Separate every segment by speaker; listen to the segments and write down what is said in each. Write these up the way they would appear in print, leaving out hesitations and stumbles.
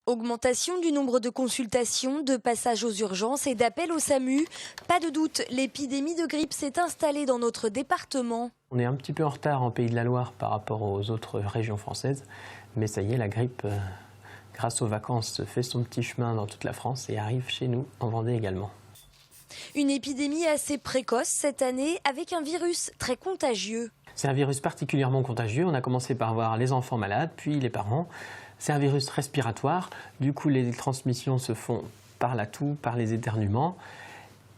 Speaker 1: Augmentation du nombre de consultations, de passages aux urgences et d'appels au SAMU. Pas de doute, l'épidémie de grippe s'est installée dans notre département.
Speaker 2: On est un petit peu en retard en Pays de la Loire par rapport aux autres régions françaises. Mais ça y est, la grippe, grâce aux vacances, fait son petit chemin dans toute la France et arrive chez nous, en Vendée également.
Speaker 1: Une épidémie assez précoce cette année avec un virus très contagieux.
Speaker 2: C'est un virus particulièrement contagieux. On a commencé par voir les enfants malades, puis les parents. C'est un virus respiratoire. Du coup, les transmissions se font par la toux, par les éternuements.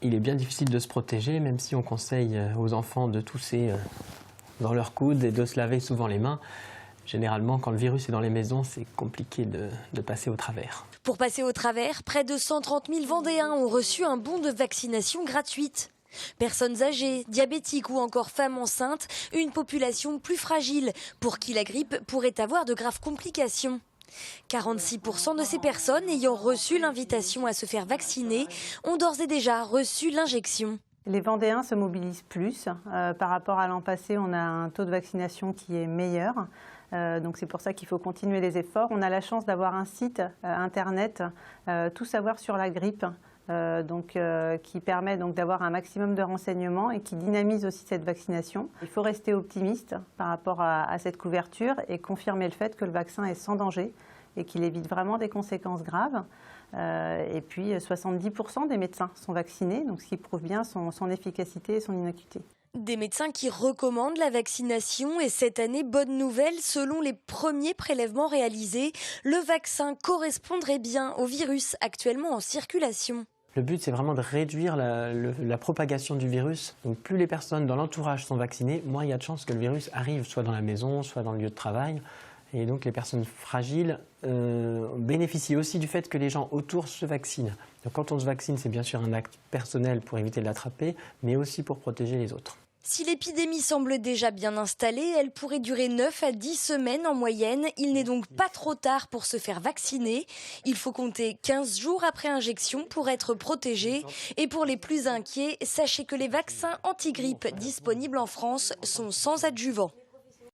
Speaker 2: Il est bien difficile de se protéger, même si on conseille aux enfants de tousser dans leur coude et de se laver souvent les mains. Généralement, quand le virus est dans les maisons, c'est compliqué de passer au travers.
Speaker 1: Pour passer au travers, près de 130 000 Vendéens ont reçu un bon de vaccination gratuite. Personnes âgées, diabétiques ou encore femmes enceintes, une population plus fragile pour qui la grippe pourrait avoir de graves complications. 46% de ces personnes ayant reçu l'invitation à se faire vacciner ont d'ores et déjà reçu l'injection.
Speaker 3: Les Vendéens se mobilisent plus. Par rapport à l'an passé, on a un taux de vaccination qui est meilleur. Donc c'est pour ça qu'il faut continuer les efforts. On a la chance d'avoir un site internet, Tout savoir sur la grippe, qui permet donc d'avoir un maximum de renseignements et qui dynamise aussi cette vaccination. Il faut rester optimiste par rapport à cette couverture et confirmer le fait que le vaccin est sans danger et qu'il évite vraiment des conséquences graves. Et puis 70% des médecins sont vaccinés, donc ce qui prouve bien son efficacité et son innocuité.
Speaker 1: Des médecins qui recommandent la vaccination et cette année, bonne nouvelle, selon les premiers prélèvements réalisés, le vaccin correspondrait bien au virus actuellement en circulation.
Speaker 2: Le but, c'est vraiment de réduire la propagation du virus. Donc plus les personnes dans l'entourage sont vaccinées, moins il y a de chances que le virus arrive soit dans la maison, soit dans le lieu de travail. Et donc les personnes fragiles bénéficient aussi du fait que les gens autour se vaccinent. Donc quand on se vaccine, c'est bien sûr un acte personnel pour éviter de l'attraper, mais aussi pour protéger les autres.
Speaker 1: Si l'épidémie semble déjà bien installée, elle pourrait durer 9 à 10 semaines en moyenne. Il n'est donc pas trop tard pour se faire vacciner. Il faut compter 15 jours après injection pour être protégé. Et pour les plus inquiets, sachez que les vaccins anti-grippe disponibles en France sont sans adjuvant.